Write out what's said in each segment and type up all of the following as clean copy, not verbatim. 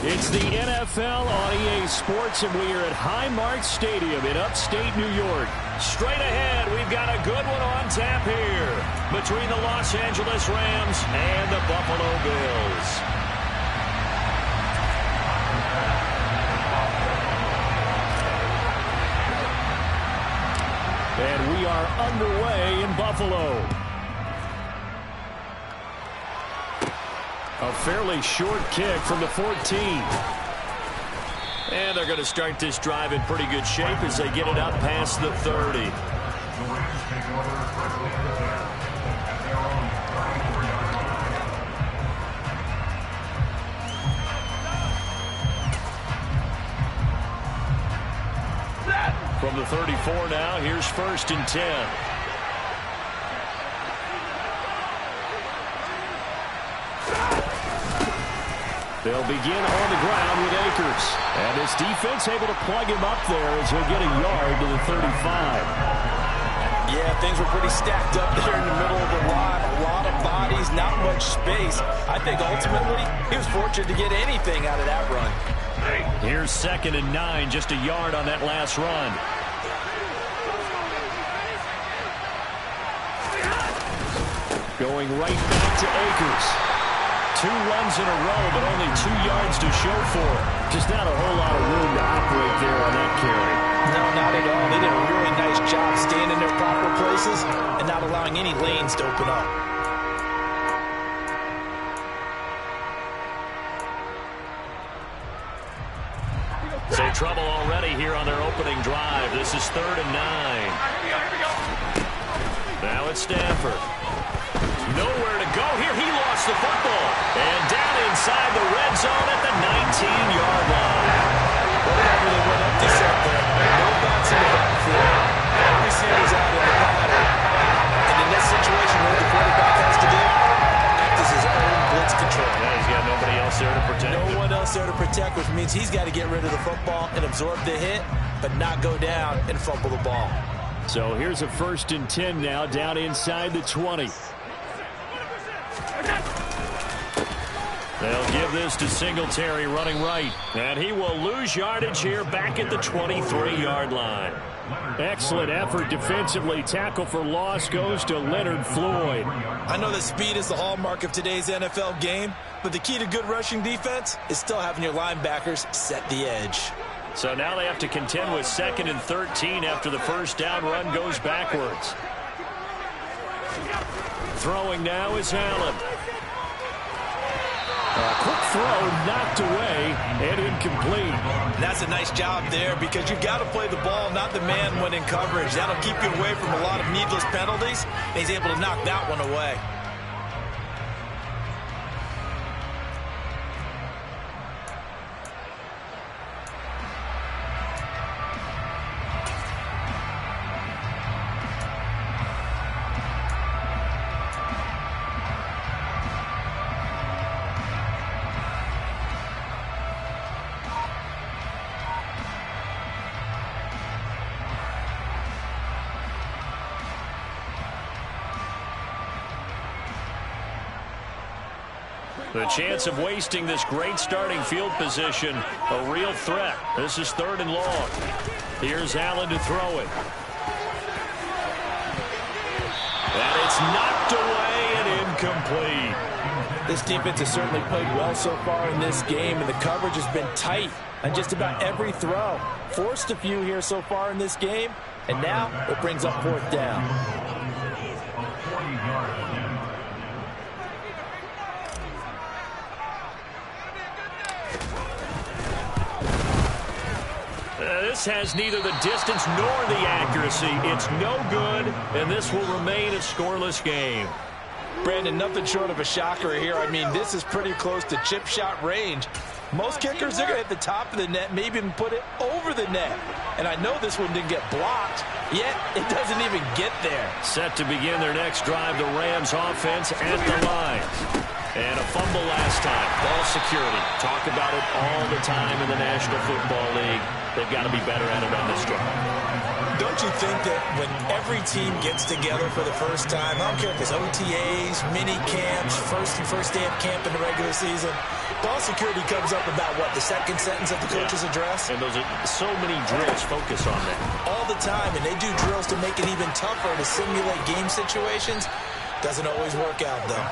It's the NFL on EA Sports, and we are at Highmark Stadium in upstate New York. Straight ahead, we've got a good one on tap here between the Los Angeles Rams and the Buffalo Bills. And we are underway in Buffalo. A fairly short kick from the 14. And they're going to start this drive in pretty good shape as they get it up past the 30. From the 34 now, here's 1st and 10. They'll begin on the ground with Akers. And this defense able to plug him up there as he'll get a yard to the 35. Yeah, things were pretty stacked up there in the middle of the line. A lot of bodies, not much space. I think ultimately he was fortunate to get anything out of that run. Here's 2nd and 9, just a yard on that last run. Going right back to Akers. 2 runs in a row, but only 2 yards to show for it. Just not a whole lot of room to operate there on that carry. No, not at all. They did a really nice job staying in their proper places and not allowing any lanes to open up. So trouble already here on their opening drive. This is 3rd and 9. Now it's Stanford. Nowhere to go here. He lost the football. And down inside the red zone at the 19-yard line. Whatever they went up to set there. No bounce in the backfield. All receivers out in the pattern. And in this situation, what the quarterback has to do, act as his own blitz control. Yeah, he's got nobody else there to protect. No one else there to protect, which means he's got to get rid of the football and absorb the hit, but not go down and fumble the ball. So here's a 1st and 10 now, down inside the 20. They'll give this to Singletary running right. And he will lose yardage here back at the 23-yard line. Excellent effort defensively. Tackle for loss goes to Leonard Floyd. I know that speed is the hallmark of today's NFL game, but the key to good rushing defense is still having your linebackers set the edge. So now they have to contend with 2nd and 13 after the first down run goes backwards. Throwing now is Allen. A quick throw knocked away and incomplete. That's a nice job there because you've got to play the ball, not the man when in coverage. That'll keep you away from a lot of needless penalties. And he's able to knock that one away. The chance of wasting this great starting field position, a real threat. This is 3rd and long. Here's Allen to throw it. And it's knocked away and incomplete. This defense has certainly played well so far in this game, and the coverage has been tight on just about every throw. Forced a few here so far in this game, and now it brings up 4th down. This has neither the distance nor the accuracy. It's no good, and this will remain a scoreless game. Brandon, nothing short of a shocker here. I mean, this is pretty close to chip shot range. Most kickers, they're going to hit the top of the net, maybe even put it over the net. And I know this one didn't get blocked, yet it doesn't even get there. Set to begin their next drive, the Rams offense at the line. And a fumble last time. Ball security. Talk about it all the time in the National Football League. They've got to be better at it on this drive. Don't you think that when every team gets together for the first time, I don't care if it's OTAs, mini camps, first day of camp in the regular season, ball security comes up about, what, the second sentence of the coach's address? And those are so many drills focus on that. All the time, and they do drills to make it even tougher to simulate game situations. Doesn't always work out, though.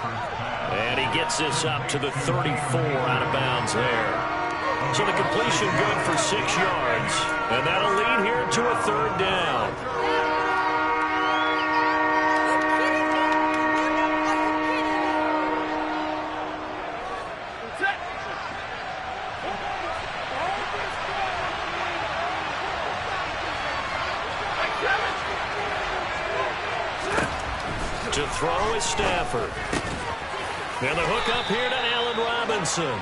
And he gets this up to the 34 out of bounds there. So the completion good for 6 yards. And that'll lead here to a 3rd down. To throw is Stafford. And the hook up here to Allen Robinson.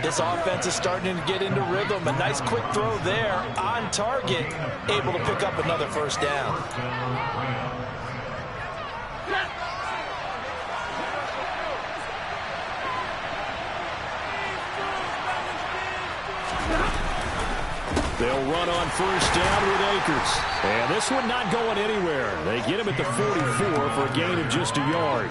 This offense is starting to get into rhythm. A nice quick throw there on target, able to pick up another 1st down. They'll run on 1st down with Akers. And this one not going anywhere. They get him at the 44 for a gain of just a yard.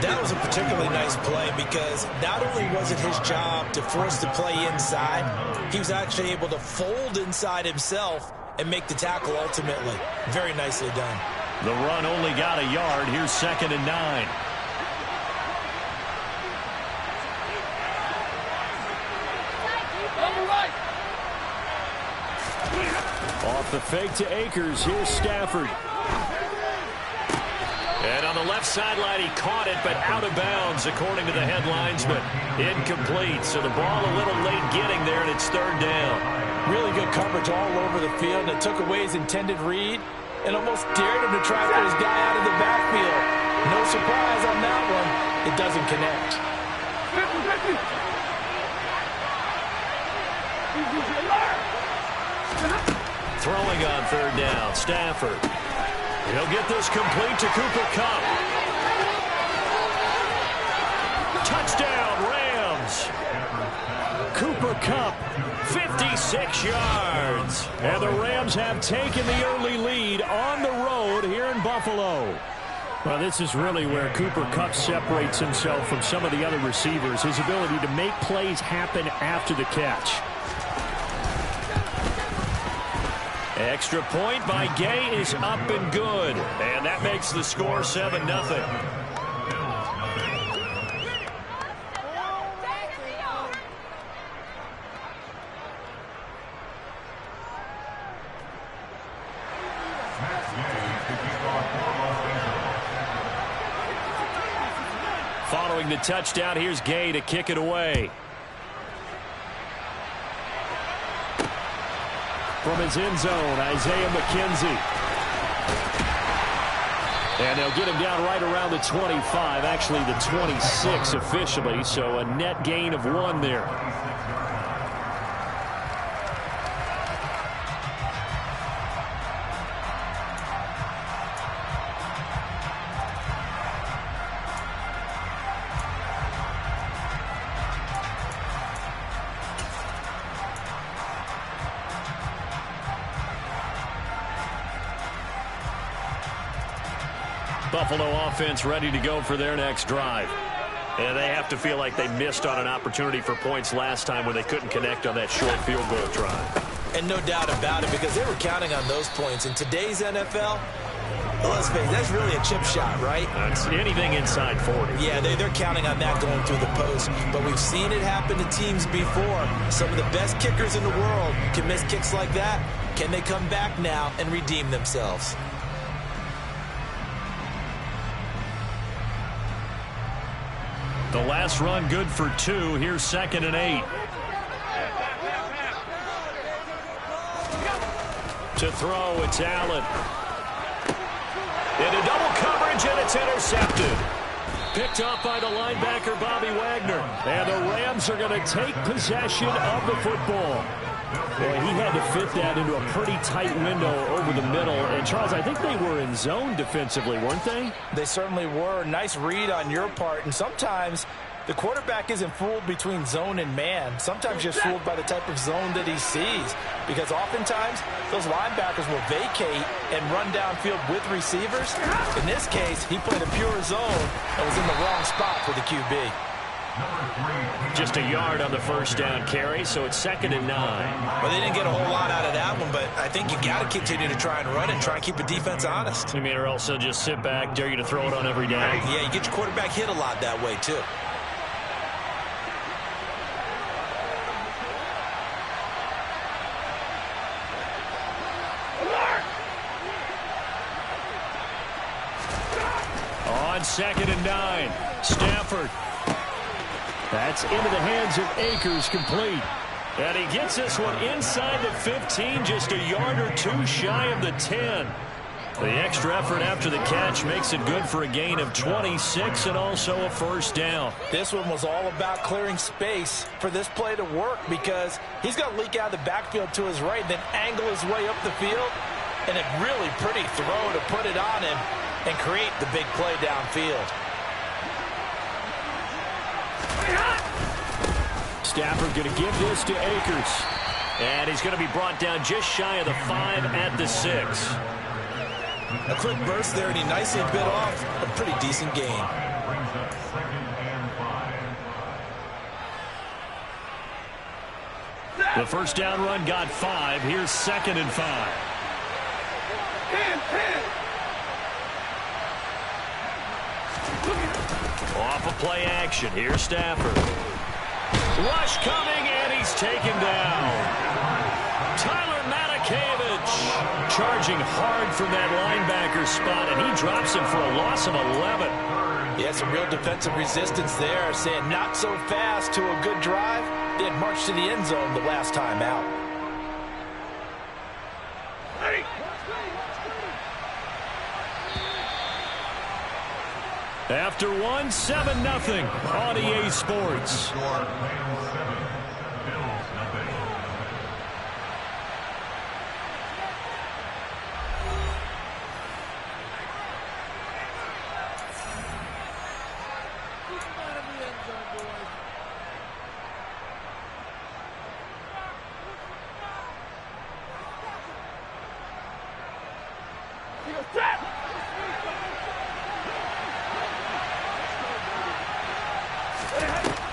That was a particularly nice play because not only was it his job to force the play inside, he was actually able to fold inside himself and make the tackle ultimately. Very nicely done. The run only got a yard. Here's 2nd and 9. Off the fake to Akers. Here's Stafford. And on the left sideline, he caught it, but out of bounds, according to the headlines, but incomplete. So the ball a little late getting there, and it's 3rd down. Really good coverage all over the field, and it took away his intended read and almost dared him to try for his guy out of the backfield. No surprise on that one. It doesn't connect. Throwing on 3rd down, Stafford. He'll get this complete to Cooper Kupp. Touchdown, Rams. Cooper Kupp, 56 yards. And the Rams have taken the early lead on the road here in Buffalo. Well, this is really where Cooper Kupp separates himself from some of the other receivers, his ability to make plays happen after the catch. Extra point by Gay is up and good. And that makes the score 7-0. Following the touchdown, here's Gay to kick it away. From his end zone, Isaiah McKenzie. And they'll get him down right around the 25, actually the 26 officially, so a net gain of 1 there. Buffalo offense ready to go for their next drive. And they have to feel like they missed on an opportunity for points last time when they couldn't connect on that short field goal drive. And no doubt about it, because they were counting on those points. In today's NFL, let's face it, that's really a chip shot, right? That's anything inside 40. Yeah, they're counting on that going through the post. But we've seen it happen to teams before. Some of the best kickers in the world can miss kicks like that. Can they come back now and redeem themselves? The last run good for 2. Here's 2nd and 8. To throw, it's Allen. Into double coverage, and it's intercepted. Picked up by the linebacker, Bobby Wagner. And the Rams are going to take possession of the football. Well, he had to fit that into a pretty tight window over the middle. And, Charles, I think they were in zone defensively, weren't they? They certainly were. Nice read on your part. And sometimes the quarterback isn't fooled between zone and man. Sometimes just fooled by the type of zone that he sees. Because oftentimes, those linebackers will vacate and run downfield with receivers. In this case, he played a pure zone and was in the wrong spot for the QB. Just a yard on the first down carry, so it's 2nd and 9. Well, they didn't get a whole lot out of that one, but I think you got to continue to try and run and try and keep the defense honest. You mean, or else they'll just sit back, dare you to throw it on every down? Yeah, you get your quarterback hit a lot that way, too. On 2nd and 9, Stafford. That's into the hands of Akers, complete. And he gets this one inside the 15, just a yard or two shy of the 10. The extra effort after the catch makes it good for a gain of 26 and also a first down. This one was all about clearing space for this play to work because he's got to leak out of the backfield to his right, then angle his way up the field. And a really pretty throw to put it on him and create the big play downfield. Stafford going to give this to Akers. And he's going to be brought down just shy of the 5 at the 6. A quick burst there, and he nicely bit off a pretty decent gain. The first down run got 5. Here's 2nd and 5. Off of play action. Here's Stafford. Rush coming, and he's taken down. Tyler Matakevich charging hard from that linebacker spot, and he drops him for a loss of 11. Yeah, some real defensive resistance there, saying not so fast to a good drive. They had marched to the end zone the last time out. After one, 7-0 on EA Sports.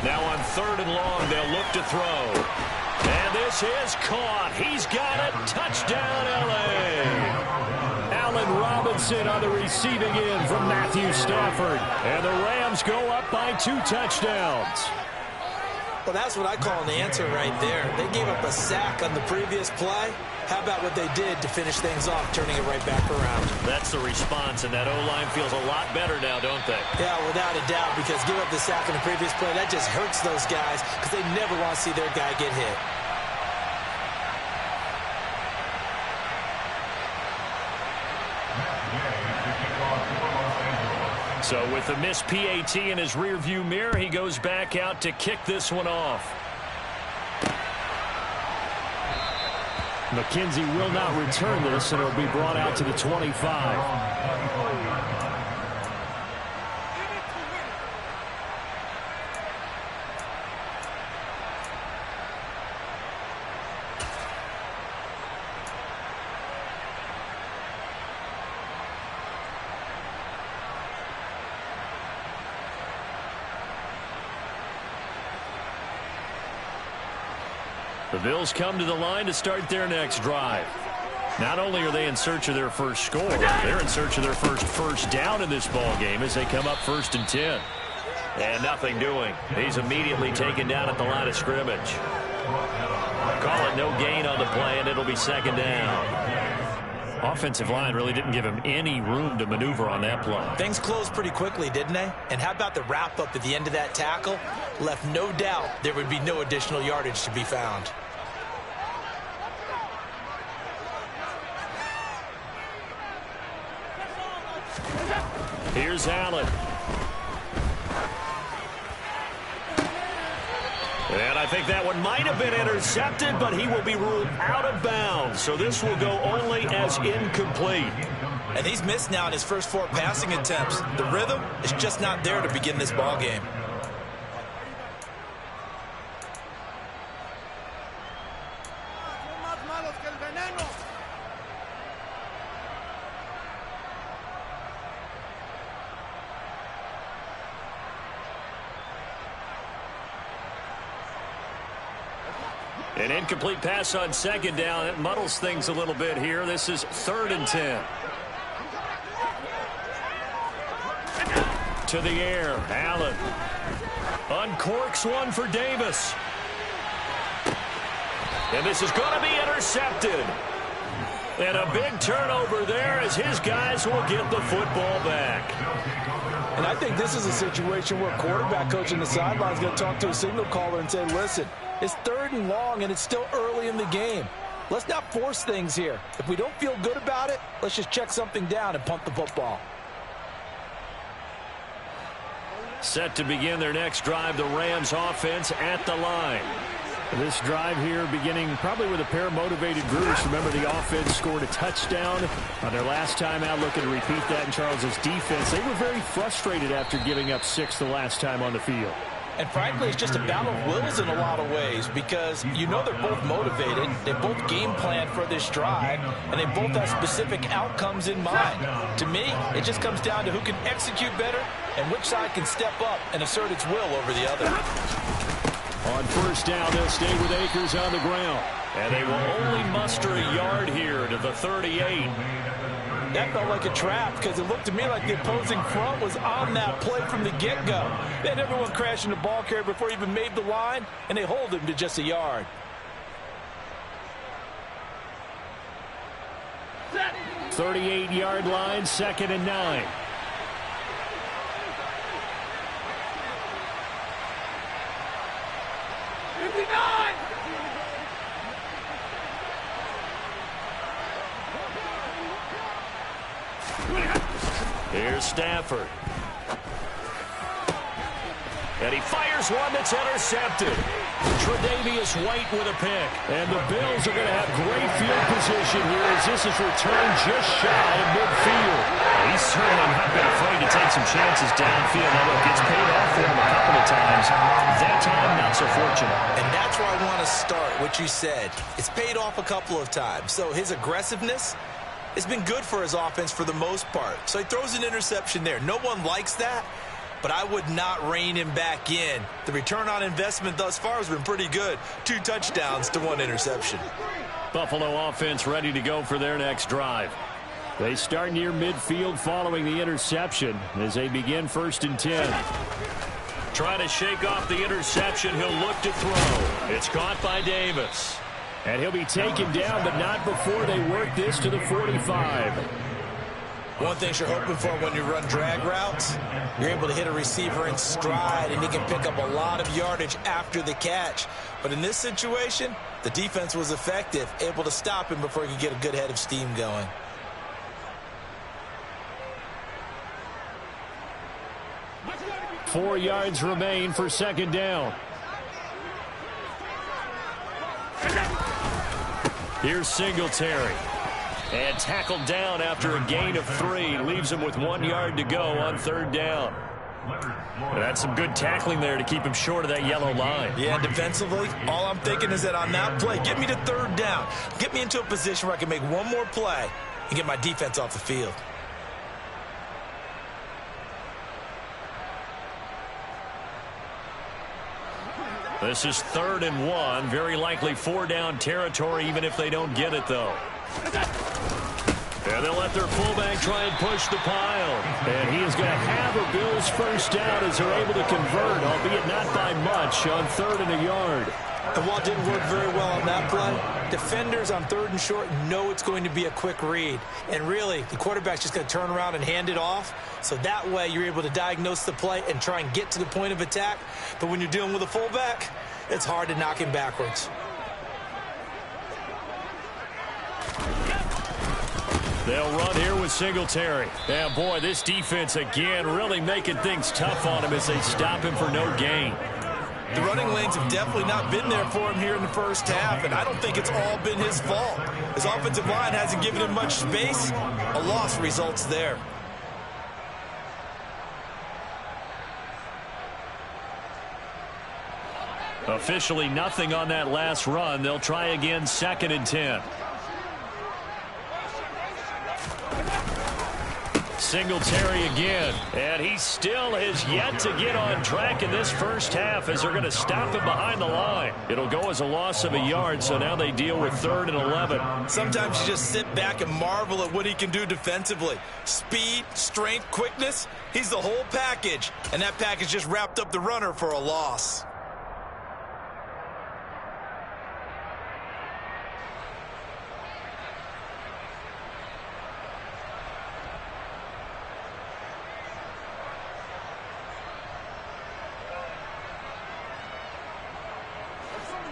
Now on 3rd and long, they'll look to throw. And this is caught. He's got it. Touchdown, L.A. Allen Robinson on the receiving end from Matthew Stafford. And the Rams go up by 2 touchdowns. Well, that's what I call an answer right there. They gave up a sack on the previous play. How about what they did to finish things off, turning it right back around? That's the response, and that O-line feels a lot better now, don't they? Yeah, without a doubt, because give up the sack on the previous play, that just hurts those guys because they never want to see their guy get hit. So with the missed PAT in his rearview mirror, he goes back out to kick this one off. McKenzie will not return this, and it'll be brought out to the 25. The Bills come to the line to start their next drive. Not only are they in search of their first score, they're in search of their first down in this ball game as they come up 1st and 10. And nothing doing. He's immediately taken down at the line of scrimmage. Call it no gain on the play, and it'll be 2nd down. Offensive line really didn't give him any room to maneuver on that play. Things closed pretty quickly, didn't they? And how about the wrap-up at the end of that tackle? Left no doubt there would be no additional yardage to be found. Here's Allen. And I think that one might have been intercepted, but he will be ruled out of bounds. So this will go only as incomplete. And he's missed now in his first 4 passing attempts. The rhythm is just not there to begin this ball game. An incomplete pass on second down. It muddles things a little bit here. This is 3rd and 10. To the air. Allen uncorks one for Davis. And this is going to be intercepted. And a big turnover there as his guys will get the football back. And I think this is a situation where quarterback coach on the sideline is going to talk to a signal caller and say, listen, it's 3rd and long and it's still early in the game. Let's not force things here. If we don't feel good about it, let's just check something down and punt the football. Set to begin their next drive, the Rams offense at the line. This drive here beginning probably with a pair of motivated Brewers. Remember, the offense scored a touchdown on their last time out, looking to repeat that in Charles's defense. They were very frustrated after giving up 6 the last time on the field. And frankly, it's just a battle of wills in a lot of ways because you know they're both motivated. They both game plan for this drive, and they both have specific outcomes in mind. To me, it just comes down to who can execute better and which side can step up and assert its will over the other. On first down, they'll stay with Akers on the ground. And they will only muster a yard here to the 38. That felt like a trap because it looked to me like the opposing front was on that play from the get-go. They had everyone crashing the ball carrier before he even made the line, and they hold him to just a yard. 38-yard line, 2nd and 9. Here's Stafford. And he fires one that's intercepted. Tre'Davious White with a pick. And the Bills are going to have great field position here as this is returned just shy of midfield. He's certainly not been afraid to take some chances downfield. Now, look, it's paid off for him a couple of times. That time, not so fortunate. And that's where I want to start, what you said. It's paid off a couple of times. So his aggressiveness, it's been good for his offense for the most part. So he throws an interception there. No one likes that, but I would not rein him back in. The return on investment thus far has been pretty good. 2 touchdowns to 1 interception. Buffalo offense ready to go for their next drive. They start near midfield following the interception as they begin 1st and 10. Trying to shake off the interception. He'll look to throw. It's caught by Davis. And he'll be taken down, but not before they work this to the 45. One thing you're hoping for when you run drag routes, you're able to hit a receiver in stride, and he can pick up a lot of yardage after the catch. But in this situation, the defense was effective, able to stop him before he could get a good head of steam going. Four yards remain for 2nd down. Here's Singletary. And tackled down after a gain of 3. Leaves him with 1 yard to go on 3rd down. That's some good tackling there to keep him short of that yellow line. Yeah, defensively, all I'm thinking is that on that play, get me to 3rd down. Get me into a position where I can make one more play and get my defense off the field. This is 3rd and 1. Very likely 4-down territory, even if they don't get it, though. And they'll let their fullback try and push the pile. And he is going to have a Bills first down as they're able to convert, albeit not by much, on 3rd and a yard. And while it didn't work very well on that play, defenders on 3rd and short know it's going to be a quick read. And really, the quarterback's just going to turn around and hand it off. So that way, you're able to diagnose the play and try and get to the point of attack. But when you're dealing with a fullback, it's hard to knock him backwards. They'll run here with Singletary. And boy, this defense again really making things tough on him as they stop him for no gain. The running lanes have definitely not been there for him here in the first half, and I don't think it's all been his fault. His offensive line hasn't given him much space. A loss results there. Officially nothing on that last run. They'll try again, 2nd and 10. Singletary again, and he still has yet to get on track in this first half as they're going to stop him behind the line. It'll go as a loss of a yard, so now they deal with 3rd and 11. Sometimes you just sit back and marvel at what he can do defensively. Speed, strength, quickness, he's the whole package, and that package just wrapped up the runner for a loss.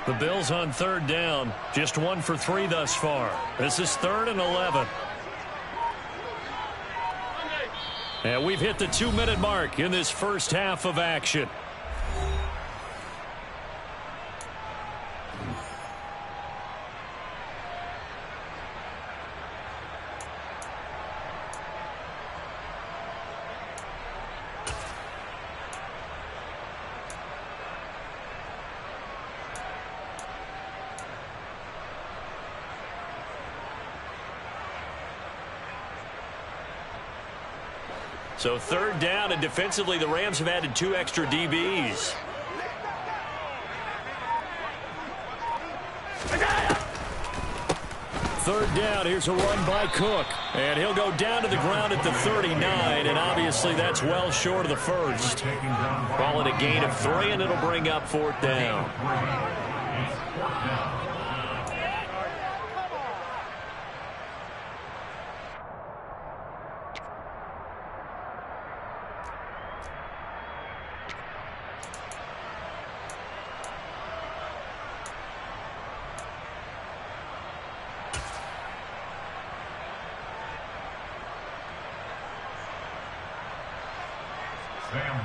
The Bills on 3rd down, just 1 for 3 thus far. This is 3rd and 11. And we've hit the 2-minute mark in this first half of action. So 3rd down, and defensively the Rams have added 2 extra DBs. Third down, here's a run by Cook. And he'll go down to the ground at the 39, and obviously that's well short of the first. Call it a gain of 3, and it'll bring up 4th down.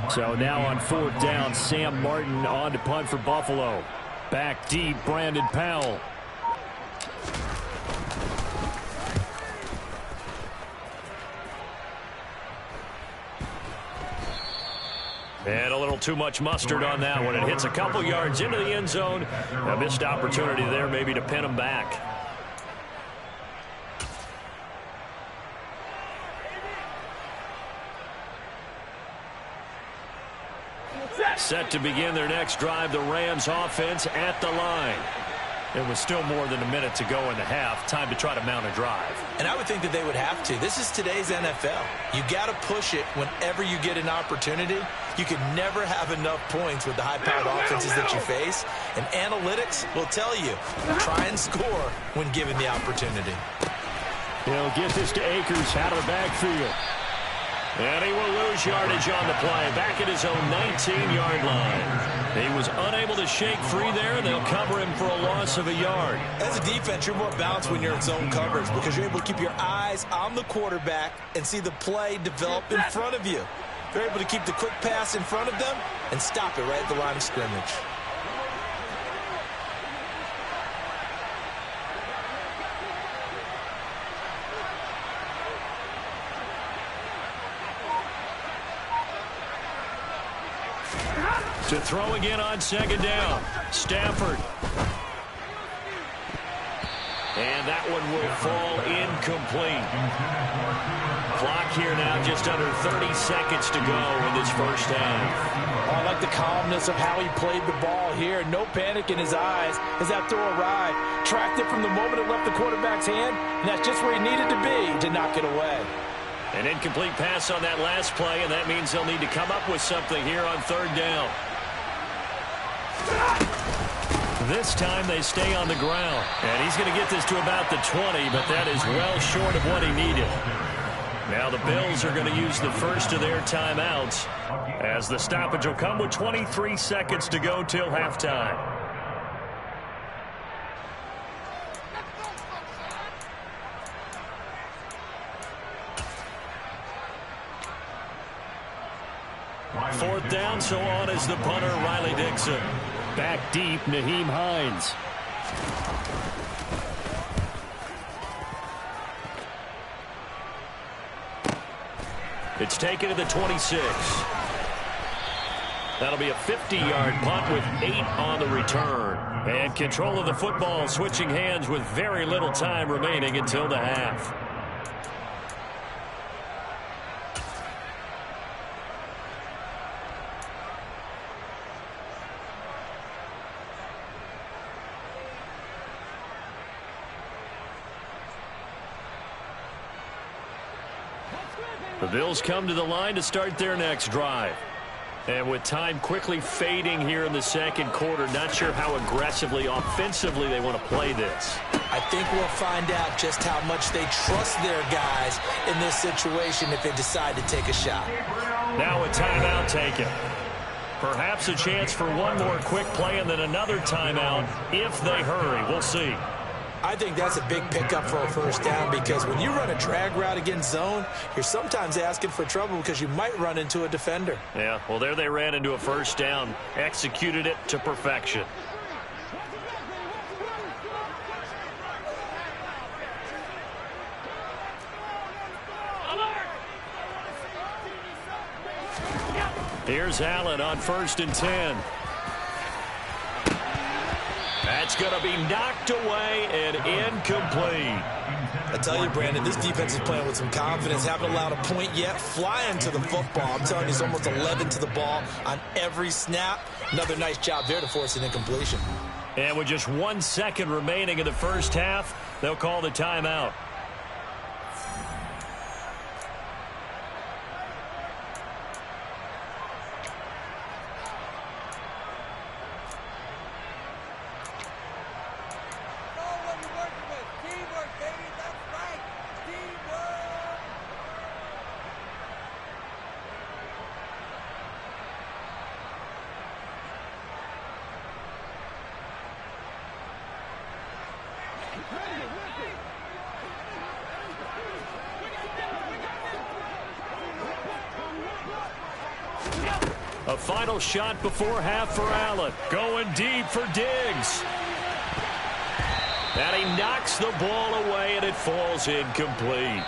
So now on 4th down, Sam Martin on to punt for Buffalo. Back deep, Brandon Powell. And a little too much mustard on that one. It hits a couple yards into the end zone. A missed opportunity there maybe to pin him back. Set to begin their next drive, the Rams offense at the line. It was still more than a minute to go in the half. Time to try to mount a drive. And I would think that they would have to. This is today's NFL. You got to push it whenever you get an opportunity. You can never have enough points with the high-powered offenses that you face. And analytics will tell you, try and score when given the opportunity. He'll get this to Akers out of the backfield. And he will lose yardage on the play, back at his own 19-yard line. He was unable to shake free there, and they'll cover him for a loss of a yard. As a defense, you're more balanced when you're in zone coverage because you're able to keep your eyes on the quarterback and see the play develop in front of you. They're able to keep the quick pass in front of them and stop it right at the line of scrimmage. To throw again on 2nd down. Stafford. And that one will fall incomplete. Clock here now, just under 30 seconds to go in this first half. Oh, I like the calmness of how he played the ball here. No panic in his eyes as that throw arrived. Tracked it from the moment it left the quarterback's hand, and that's just where he needed to be to knock it away. An incomplete pass on that last play, and that means they'll need to come up with something here on 3rd down. This time they stay on the ground. And he's going to get this to about the 20, but that is well short of what he needed. Now the Bills are going to use the first of their timeouts as the stoppage will come with 23 seconds to go till halftime. 4th down, so on is the punter, Riley Dixon. Back deep, Nyheim Hines. It's taken to the 26. That'll be a 50-yard punt with 8 on the return. And control of the football switching hands with very little time remaining until the half. The Bills come to the line to start their next drive. And with time quickly fading here in the second quarter, not sure how aggressively, offensively they want to play this. I think we'll find out just how much they trust their guys in this situation if they decide to take a shot. Now a timeout taken. Perhaps a chance for one more quick play and then another timeout if they hurry. We'll see. I think that's a big pickup for a first down because when you run a drag route against zone, you're sometimes asking for trouble because you might run into a defender. Yeah, well, there they ran into a first down, executed it to perfection. Here's Allen on 1st and 10. That's going to be knocked away and incomplete. I tell you, Brandon, this defense is playing with some confidence. Haven't allowed a point yet. Flying to the football. I'm telling you, it's almost 11 to the ball on every snap. Another nice job there to force an incompletion. And with just 1 second remaining in the first half, they'll call the timeout. A final shot before half for Allen. Going deep for Diggs. And he knocks the ball away, and it falls incomplete.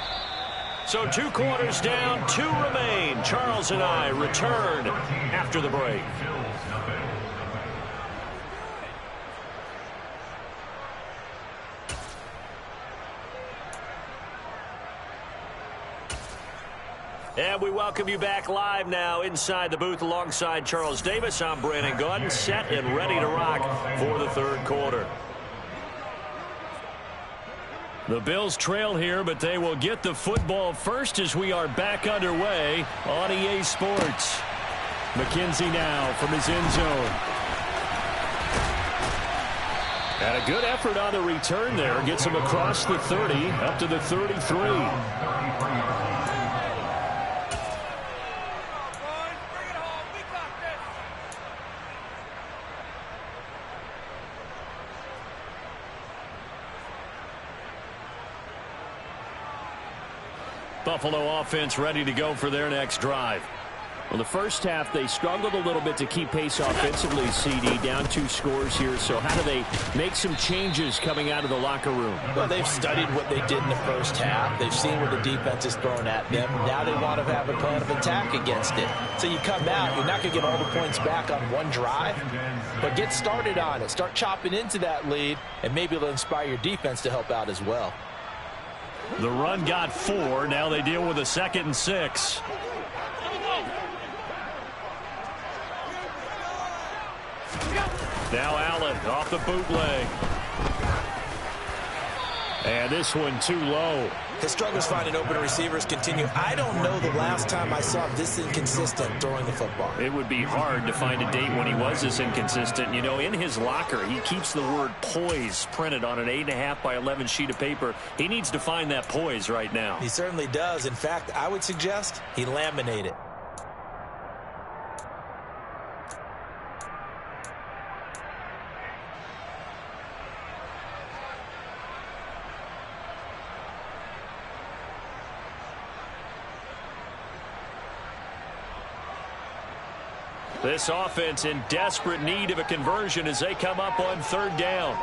So 2 quarters down, 2 remain. Charles and I return after the break. And we welcome you back live now inside the booth alongside Charles Davis. I'm Brandon Gaudin, set and ready to rock for the 3rd quarter. The Bills trail here, but they will get the football first as we are back underway on EA Sports. McKenzie now from his end zone. And a good effort on the return there. Gets him across the 30, up to the 33. Buffalo offense ready to go for their next drive. Well, the first half, they struggled a little bit to keep pace offensively, CD, down 2 scores here. So how do they make some changes coming out of the locker room? Well, they've studied what they did in the first half. They've seen what the defense is throwing at them. Now they want to have a plan of attack against it. So you come out, you're not going to get all the points back on one drive, but get started on it. Start chopping into that lead, and maybe it'll inspire your defense to help out as well. The run got 4. Now they deal with a 2nd and 6. Now Allen off the bootleg. And this one too low. His struggles finding open receivers continue. I don't know the last time I saw him this inconsistent throwing the football. It would be hard to find a date when he was this inconsistent. You know, in his locker, he keeps the word poise printed on an 8.5 by 11 sheet of paper. He needs to find that poise right now. He certainly does. In fact, I would suggest he laminate it. This offense in desperate need of a conversion as they come up on third down.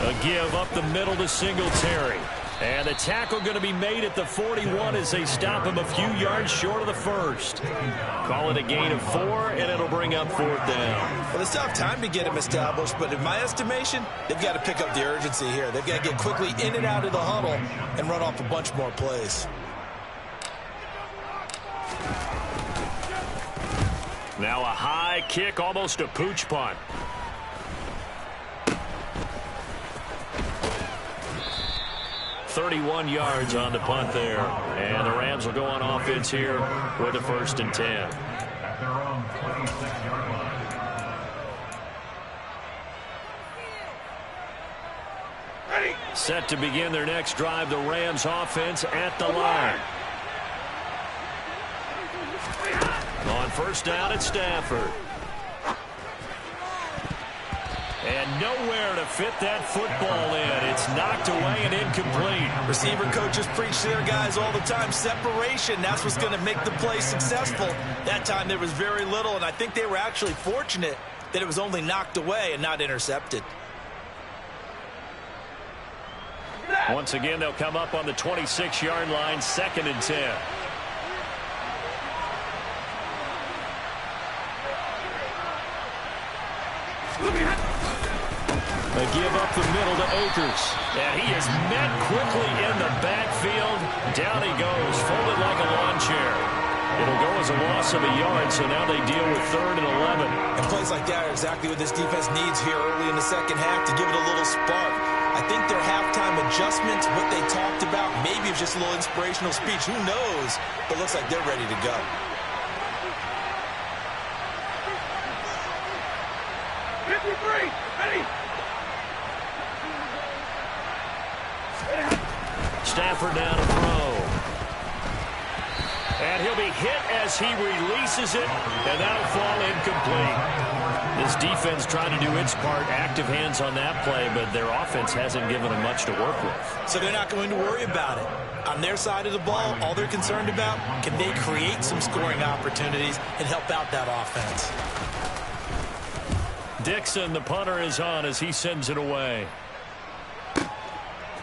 A give up the middle to Singletary. And the tackle going to be made at the 41 as they stop him a few yards short of the first. Call it a gain of 4, and it'll bring up fourth down. Well, they still have time to get him established, but in my estimation, they've got to pick up the urgency here. They've got to get quickly in and out of the huddle and run off a bunch more plays. Now a high kick, almost a pooch punt. "31 yards on the punt there. And the Rams will go on offense here with a 1st and 10. Set to begin their next drive, the Rams offense at the line. On first down, it's Stafford. And nowhere to fit that football in. It's knocked away and incomplete. Receiver coaches preach to their guys all the time. Separation, that's what's going to make the play successful. That time there was very little, and I think they were actually fortunate that it was only knocked away and not intercepted. Once again, they'll come up on the 26-yard line, 2nd and 10. A give up the middle to Akers. And he is met quickly in the backfield. Down he goes, folded like a lawn chair. It'll go as a loss of a yard, so now they deal with 3rd and 11. And plays like that are exactly what this defense needs here early in the second half to give it a little spark. I think their halftime adjustments, what they talked about, maybe it's just a little inspirational speech. Who knows? But it looks like they're ready to go. Ready. Stafford down to throw. And he'll be hit as he releases it, and that'll fall incomplete. This defense trying to do its part, active hands on that play, but their offense hasn't given them much to work with. So they're not going to worry about it. On their side of the ball, all they're concerned about, can they create some scoring opportunities and help out that offense? Dixon, the punter, is on as he sends it away.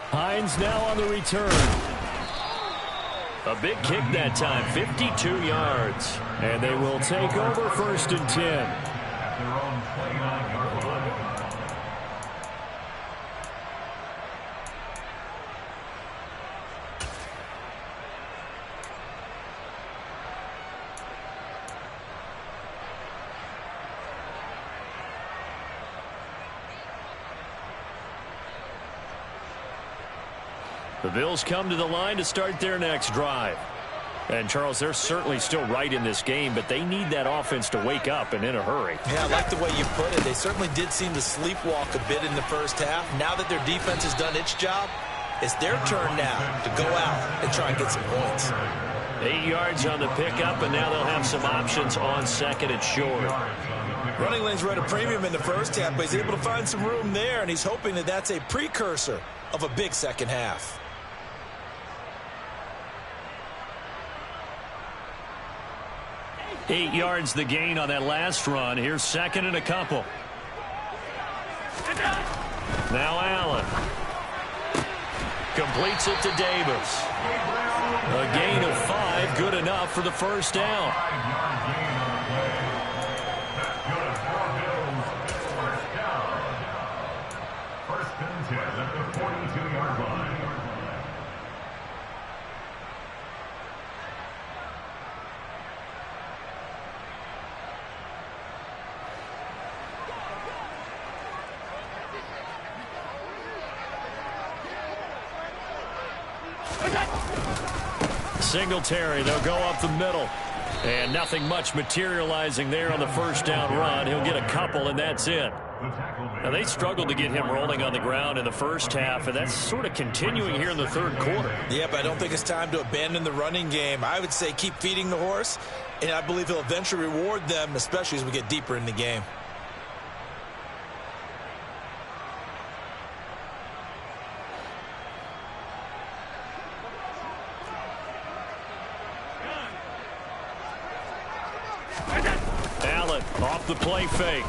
Hines now on the return. A big kick that time, 52 yards. And they will take over 1st and 10. The Bills come to the line to start their next drive. And, Charles, they're certainly still right in this game, but they need that offense to wake up and in a hurry. Yeah, I like the way you put it. They certainly did seem to sleepwalk a bit in the first half. Now that their defense has done its job, it's their turn now to go out and try and get some points. 8 yards on the pickup, and now they'll have some options on 2nd and short. Running lanes were at a premium in the first half, but he's able to find some room there, and he's hoping that that's a precursor of a big second half. Eight yards the gain on that last run. Here's 2nd and a couple. Now Allen. Completes it to Davis. A gain of 5, good enough for the first down. First and 10 at the 42-yard line. Singletary, they'll go up the middle. And nothing much materializing there on the first down run. He'll get a couple, and that's it. Now, they struggled to get him rolling on the ground in the first half, and that's sort of continuing here in the third quarter. Yeah, but I don't think it's time to abandon the running game. I would say keep feeding the horse, and I believe he'll eventually reward them, especially as we get deeper in the game. the play fake.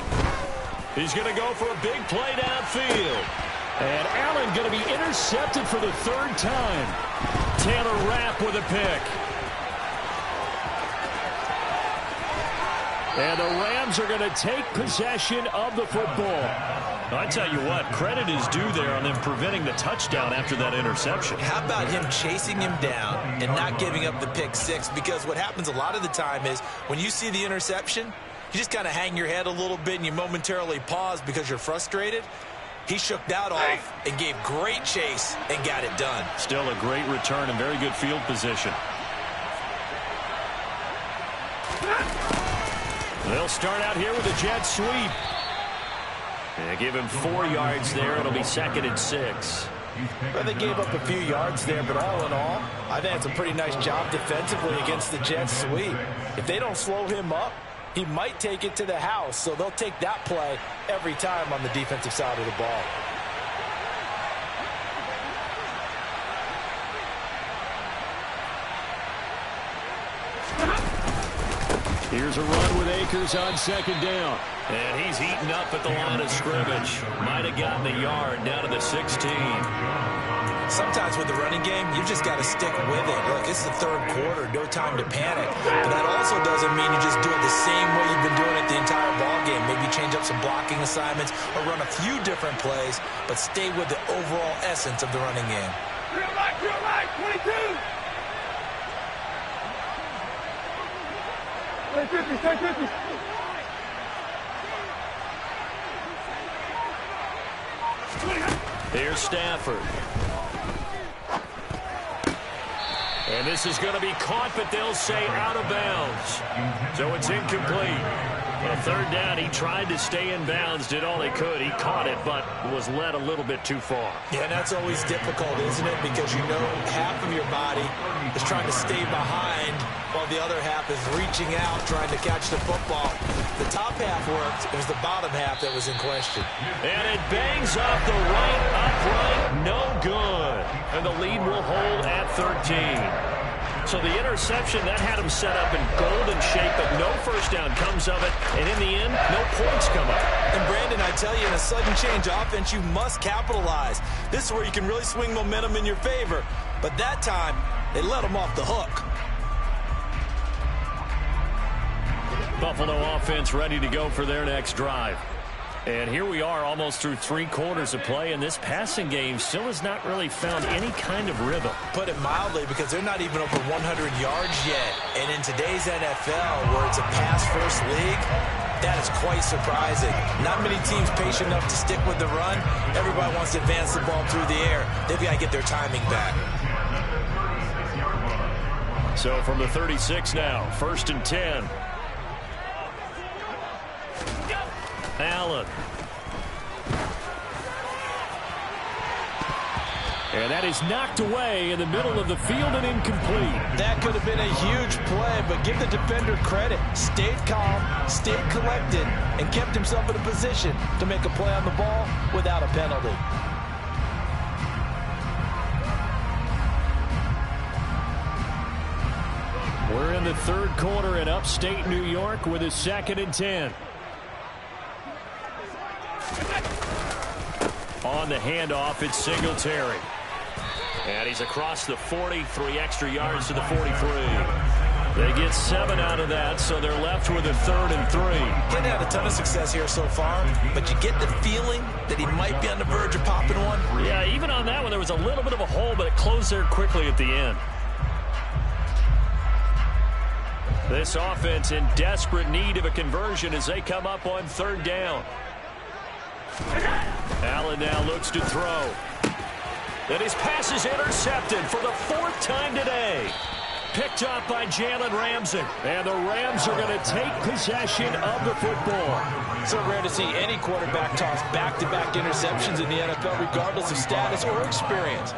He's going to go for a big play downfield. And Allen going to be intercepted for the third time. Taylor Rapp with a pick. And the Rams are going to take possession of the football. I tell you what, credit is due there on them preventing the touchdown after that interception. How about him chasing him down and not giving up the pick six? Because what happens a lot of the time is when you see the interception, you just kind of hang your head a little bit and you momentarily pause because you're frustrated. He shook that off and gave great chase and got it done. Still a great return and very good field position. They'll start out here with a jet sweep. They give him 4 yards there. It'll be 2nd and 6. Well, they gave up a few yards there, but all in all, I think it's a pretty nice job defensively against the jet sweep. If they don't slow him up, he might take it to the house, so they'll take that play every time on the defensive side of the ball. Here's a run with Akers on 2nd down. And he's eaten up at the line of scrimmage. Might have gotten a yard down to the 16. Sometimes with the running game, you just got to stick with it. Look, it's the 3rd quarter, no time to panic. But that also doesn't mean you just do it the same way you've been doing it the entire ball game. Maybe change up some blocking assignments or run a few different plays, but stay with the overall essence of the running game. Drill right, 22! Stay 50. Here's Stafford. And this is going to be caught, but they'll say out of bounds. So it's incomplete. On 3rd down, he tried to stay in bounds, did all he could. He caught it, but was led a little bit too far. Yeah, and that's always difficult, isn't it? Because you know half of your body is trying to stay behind while the other half is reaching out, trying to catch the football. The top half worked. It was the bottom half that was in question. And it bangs off the right upright. No good. And the lead will hold at 13. So the interception, that had him set up in golden shape, but no first down comes of it. And in the end, no points come up. And Brandon, I tell you, in a sudden change offense, you must capitalize. This is where you can really swing momentum in your favor. But that time, they let him off the hook. Buffalo offense ready to go for their next drive. And here we are almost through 3 quarters of play, and this passing game still has not really found any kind of rhythm. Put it mildly, because they're not even over 100 yards yet. And in today's NFL, where it's a pass-first league, that is quite surprising. Not many teams patient enough to stick with the run. Everybody wants to advance the ball through the air. They've got to get their timing back. So from the 36 now, 1st and 10. Allen. And that is knocked away in the middle of the field and incomplete. That could have been a huge play, but give the defender credit. Stayed calm, stayed collected, and kept himself in a position to make a play on the ball without a penalty. We're in the 3rd quarter in upstate New York with a 2nd and 10. On the handoff, it's Singletary. And he's across the 40, 3 extra yards to the 43. They get 7 out of that, so they're left with a 3rd and 3. Didn't have a ton of success here so far, but you get the feeling that he might be on the verge of popping one. Yeah, even on that one, there was a little bit of a hole, but it closed there quickly at the end. This offense in desperate need of a conversion as they come up on 3rd down. Allen now looks to throw. And his pass is intercepted for the 4th time today. Picked up by Jalen Ramsey. And the Rams are going to take possession of the football. So rare to see any quarterback toss back-to-back interceptions in the NFL, regardless of status or experience.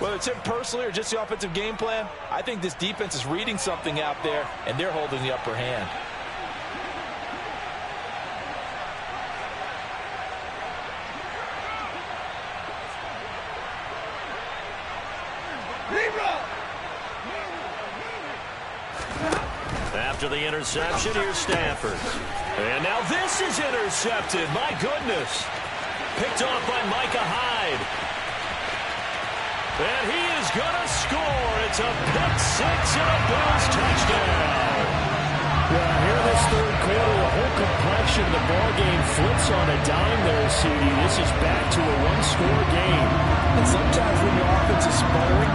Whether it's him personally or just the offensive game plan, I think this defense is reading something out there, and they're holding the upper hand. After the interception, here's Stafford. And now this is intercepted. My goodness. Picked off by Micah Hyde. And he is going to score. It's a pick six and a Bills touchdown. Well, here in this third quarter, the whole complexion of the ball game flips on a dime there, CD. This is back to a one-score game. And sometimes when your offense is sputtering,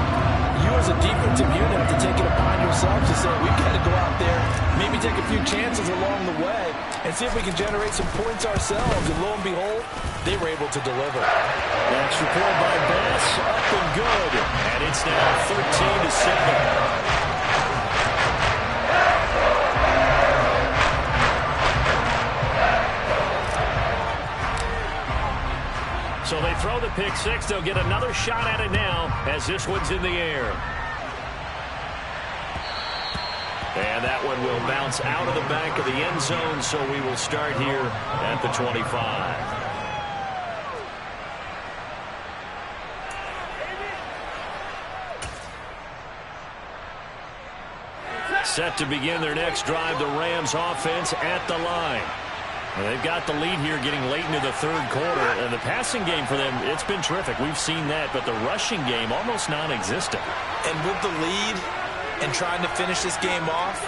you as a defensive unit have to take it upon yourselves to say, we've got to go out there, maybe take a few chances along the way, and see if we can generate some points ourselves. And lo and behold, they were able to deliver. Extra point by Bass, up and good. And it's now 13-7. So they throw the pick six. They'll get another shot at it now as this one's in the air. And that one will bounce out of the back of the end zone, so we will start here at the 25. Set to begin their next drive, the Rams offense at the line. And they've got the lead here getting late into the third quarter. And the passing game for them, it's been terrific. We've seen that, but the rushing game almost non-existent. And with the lead and trying to finish this game off,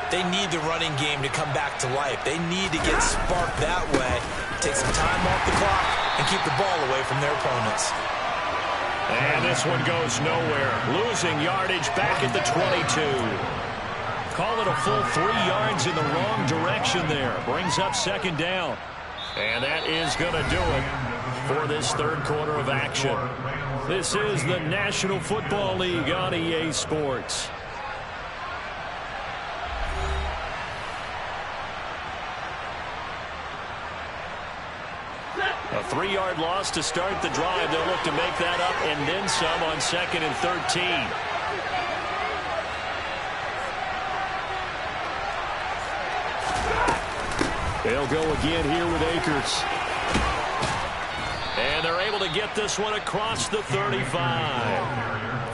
they need the running game to come back to life. They need to get sparked that way, take some time off the clock, and keep the ball away from their opponents. And this one goes nowhere. Losing yardage back at the 22. Call it a full 3 yards in the wrong direction there. Brings up second down. And that is going to do it for this third quarter of action. This is the National Football League on EA Sports. A 3-yard loss to start the drive. They'll look to make that up and then some on 2nd and 13. They'll go again here with Akers. And they're able to get this one across the 35.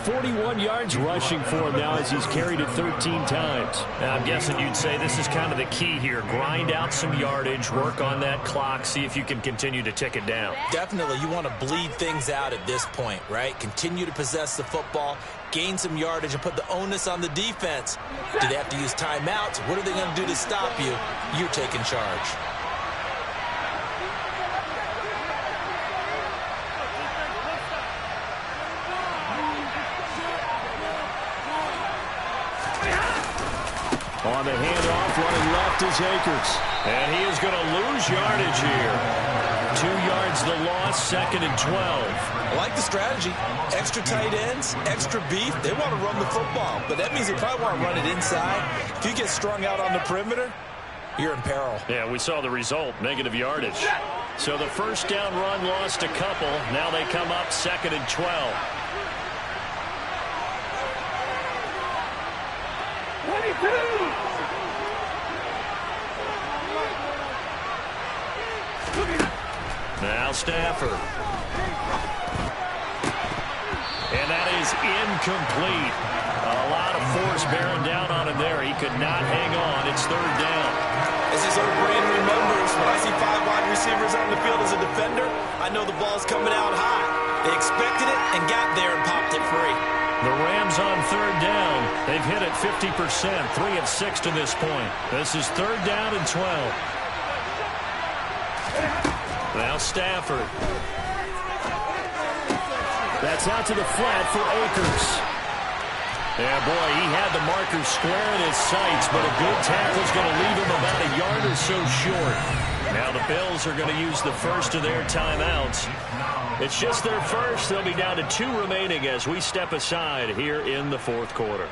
41 yards rushing for him now as he's carried it 13 times. Now, I'm guessing you'd say this is kind of the key here. Grind out some yardage, work on that clock, see if you can continue to tick it down. Definitely, you want to bleed things out at this point, right? Continue to possess the football, gain some yardage, and put the onus on the defense. Do they have to use timeouts? What are they going to do to stop you? You're taking charge. On the handoff, running left is Akers. And he is going to lose yardage here. 2 yards the loss, 2nd and 12. I like the strategy. Extra tight ends, extra beef. They want to run the football, but that means they probably want to run it inside. If you get strung out on the perimeter, you're in peril. Yeah, we saw the result, negative yardage. So the first down run lost a couple. Now they come up 2nd and 12. 22! Now Stafford. And that is incomplete. A lot of force bearing down on him there. He could not hang on. It's 3rd down. As his old brain remembers, when I see 5 wide receivers on the field as a defender, I know the ball's coming out high. They expected it and got there and popped it free. The Rams on 3rd down. They've hit it 50%, 3 of 6 to this point. This is 3rd down and 12. Now Stafford. That's out to the flat for Akers. Yeah, boy, he had the marker square in his sights, but a good tackle's going to leave him about a yard or so short. Now the Bills are going to use the first of their timeouts. It's just their first. They'll be down to 2 remaining as we step aside here in the 4th quarter.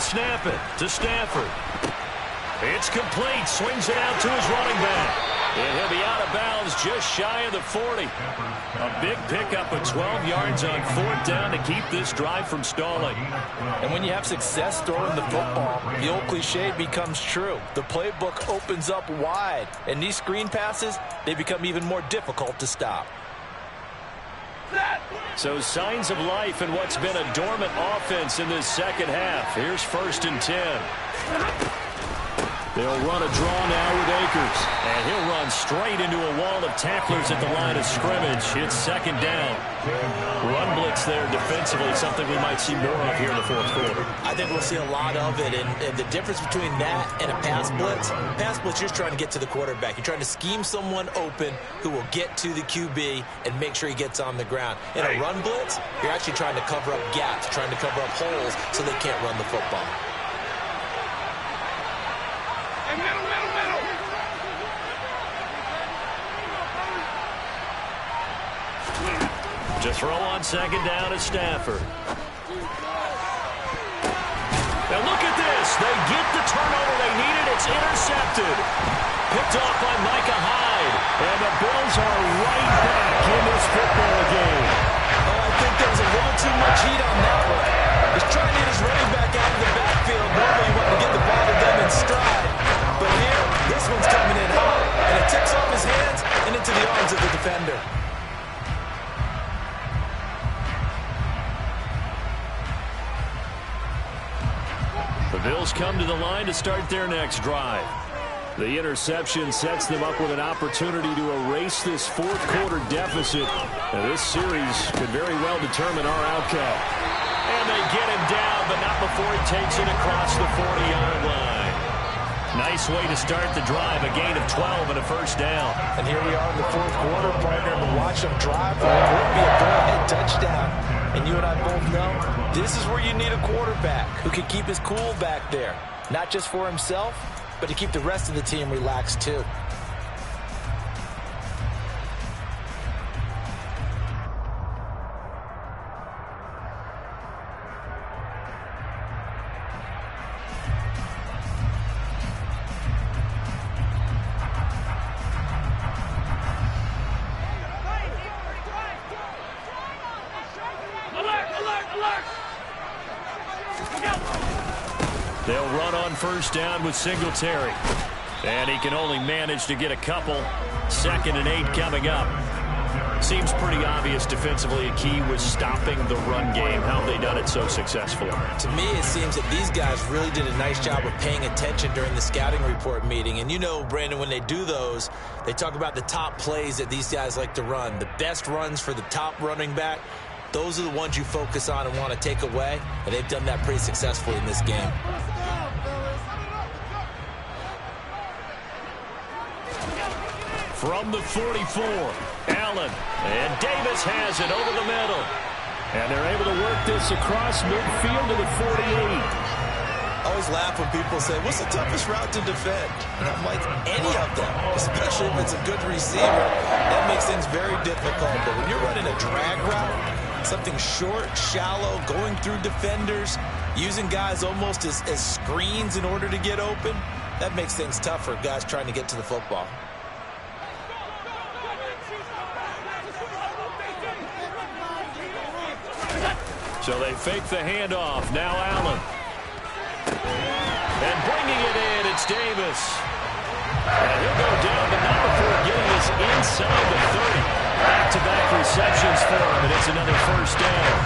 snap it to Stafford. It's complete. Swings it out to his running back. And he'll be out of bounds just shy of the 40. A big pickup of 12 yards on 4th down to keep this drive from stalling. And when you have success throwing the football, the old cliche becomes true. The playbook opens up wide. And these screen passes, they become even more difficult to stop. So signs of life in what's been a dormant offense in this second half. Here's 1st and 10. They'll run a draw now with Akers. And he'll run straight into a wall of tacklers at the line of scrimmage. It's 2nd down. Run blitz there defensively, something we might see more of here in the 4th quarter. I think we'll see a lot of it. And the difference between that and a pass blitz, you're just trying to get to the quarterback. You're trying to scheme someone open who will get to the QB and make sure he gets on the ground. In a run blitz, you're actually trying to cover up gaps, trying to cover up holes so they can't run the football. To throw on 2nd down is Stafford. Now look at this. They get the turnover they needed. It's intercepted. Picked off by Micah Hyde. And the Bills are right back in this football game. Oh, I think there was a little too much heat on that one. He's trying to get his running back out of the backfield. Normally you want to get the ball to them in stride. But here, this one's coming in hot. And it tips off his hands and into the arms of the defender. The Bills come to the line to start their next drive. The interception sets them up with an opportunity to erase this 4th quarter deficit. Now, this series could very well determine our outcome. And they get him down, but not before he takes it across the 40-yard line. Nice way to start the drive, a gain of 12 and a 1st down. And here we are in the 4th quarter, partner, and watch them drive for what would be a go-ahead touchdown. And you and I both know this is where you need a quarterback who can keep his cool back there. Not just for himself, but to keep the rest of the team relaxed too. They'll run on 1st down with Singletary. And he can only manage to get a couple. 2nd and 8 coming up. Seems pretty obvious defensively a key was stopping the run game. How have they done it so successfully? To me, it seems that these guys really did a nice job of paying attention during the scouting report meeting. And you know, Brandon, when they do those, they talk about the top plays that these guys like to run. The best runs for the top running back. Those are the ones you focus on and want to take away. And they've done that pretty successfully in this game. From the 44, Allen, and Davis has it over the middle. And they're able to work this across midfield to the 48. I always laugh when people say, what's the toughest route to defend? And I'm like, any of them, especially if it's a good receiver. That makes things very difficult. But when you're running a drag route, something short, shallow, going through defenders, using guys almost as screens in order to get open, that makes things tough for guys trying to get to the football. So they fake the handoff. Now Allen. And bringing it in, it's Davis. And he'll go down, but not before getting this inside the 30. Back-to-back receptions for him, and it's another 1st down.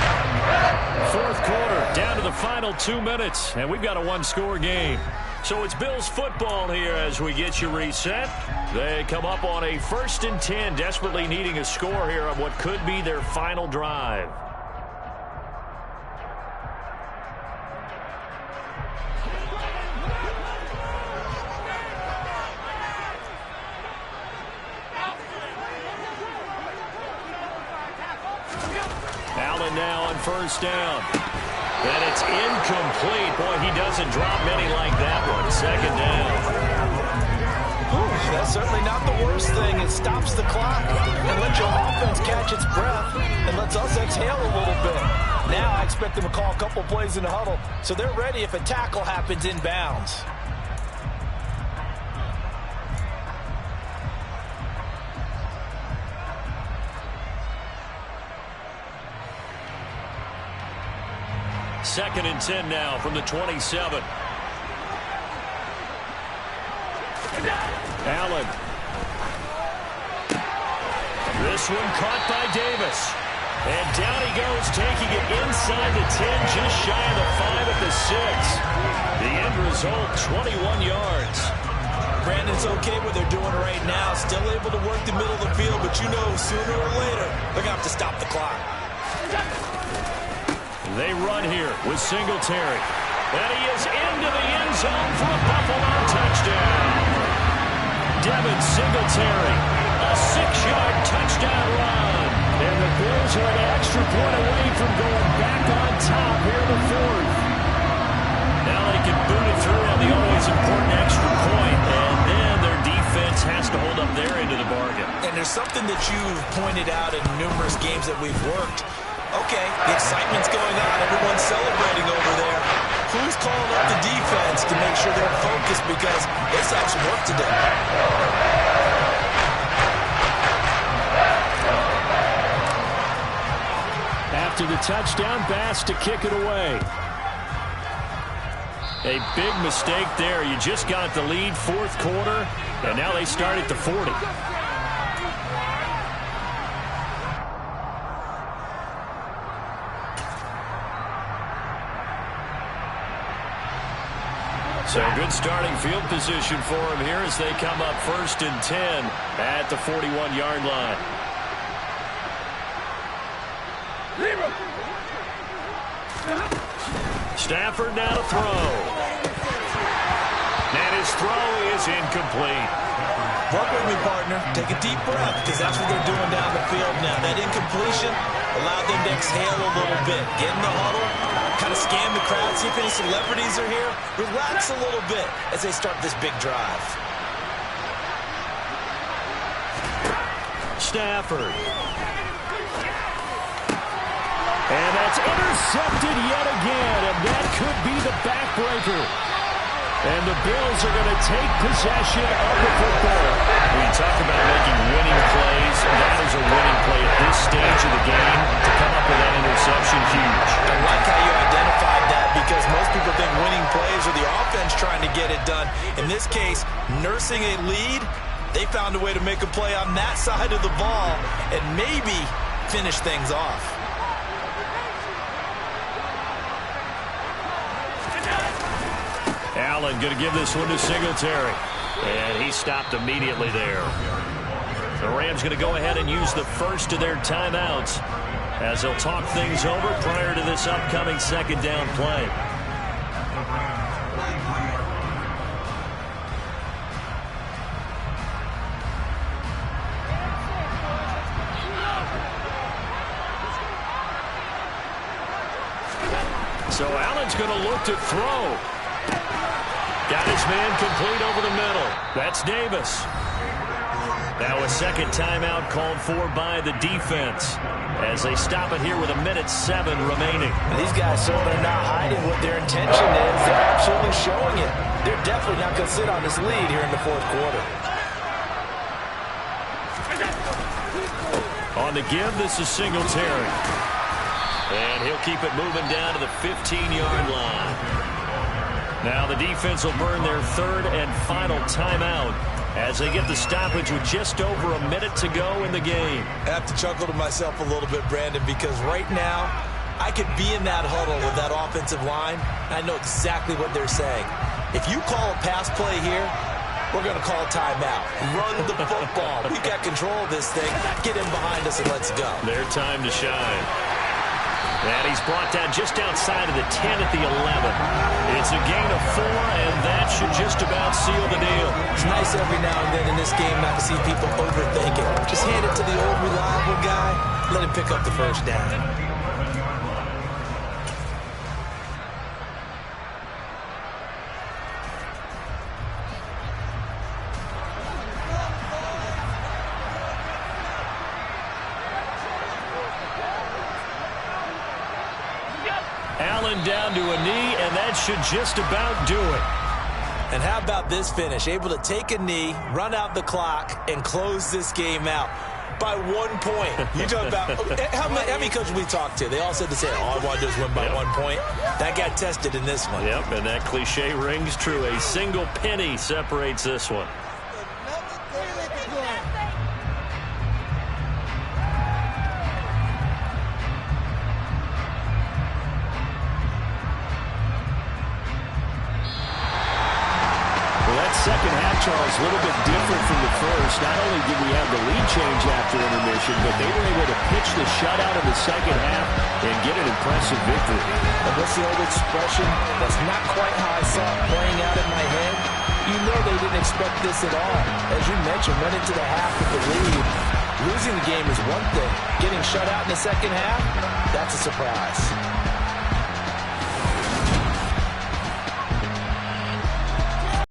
4th quarter, down to the final 2 minutes, and we've got a 1-score game. So it's Bills football here as we get you reset. They come up on a 1st and 10, desperately needing a score here on what could be their final drive. Allen now on 1st down. And it's incomplete. Boy, he doesn't drop many like that one. 2nd down. That's certainly not the worst thing. It stops the clock and lets your offense catch its breath and lets us exhale a little bit. Now I expect them to call a couple plays in the huddle, so they're ready if a tackle happens inbounds. Second and 10 now from the 27. Allen. This one caught by Davis. And down he goes, taking it inside the 10, just shy of the 5 at the 6. The end result, 21 yards. Brandon's okay what they're doing right now. Still able to work the middle of the field, but you know sooner or later they're going to have to stop the clock. They run here with Singletary. And he is into the end zone for a Buffalo touchdown. Devin Singletary, a 6-yard touchdown run. And the Bills are an extra point away from going back on top here in the fourth. Now they can boot it through on the always important extra point, and then their defense has to hold up their end of the bargain. And there's something that you've pointed out in numerous games that we've worked. Okay, the excitement's going on. Everyone's celebrating over there. Who's calling up the defense to make sure they're focused because they still have some work to do? After the touchdown, Bass to kick it away. A big mistake there. You just got the lead fourth quarter, and now they start at the 40. So good starting field position for them here as they come up 1st and 10 at the 41-yard line. Stafford now to throw. And his throw is incomplete. Work with me, partner. Take a deep breath because that's what they're doing down the field now. That incompletion allowed them to exhale a little bit. Get in the huddle, kind of scan the crowd, see if any celebrities are here. Relax a little bit as they start this big drive. Stafford. And that's intercepted yet again, and that could be the backbreaker. And the Bills are going to take possession of the football. When you talk about making winning plays, that is a winning play at this stage of the game. To come up with that interception, huge. I like how you identified that because most people think winning plays are the offense trying to get it done. In this case, nursing a lead, they found a way to make a play on that side of the ball and maybe finish things off. Allen going to give this one to Singletary. And he stopped immediately there. The Rams going to go ahead and use the first of their timeouts as they'll talk things over prior to this upcoming second down play. So Allen's going to look to throw. Got his man complete over the middle. That's Davis. Now a second timeout called for by the defense as they stop it here with 1:07 remaining. And these guys certainly are not hiding what their intention is. They're absolutely showing it. They're definitely not going to sit on this lead here in the fourth quarter. On the give, this is Singletary. And he'll keep it moving down to the 15-yard line. Now the defense will burn their third and final timeout as they get the stoppage with just over a minute to go in the game. I have to chuckle to myself a little bit, Brandon, because right now I could be in that huddle with that offensive line. I know exactly what they're saying. If you call a pass play here, we're going to call a timeout. Run the football. We've got control of this thing. Get in behind us and let's go. Their time to shine. And he's brought down just outside of the 10 at the 11. It's a gain of 4, and that should just about seal the deal. It's nice every now and then in this game not to see people overthink it. Just hand it to the old reliable guy. Let him pick up the first down. falling down to a knee, and that should just about do it. And how about this finish? Able to take a knee, run out the clock, and close this game out by 1 point. You talk about how many coaches we talked to? They all said the same. All I want to do is win by 1 point. That got tested in this one. Yep, and that cliche rings true. A single penny separates this one. Second half, Charles, a little bit different from the first. Not only did we have the lead change after intermission, but they were able to pitch the shutout in the second half and get an impressive victory. And what's the old expression? That's not quite how I saw it playing out in my head. You know they didn't expect this at all. As you mentioned, went into the half with the lead. Losing the game is one thing. Getting shut out in the second half, that's a surprise.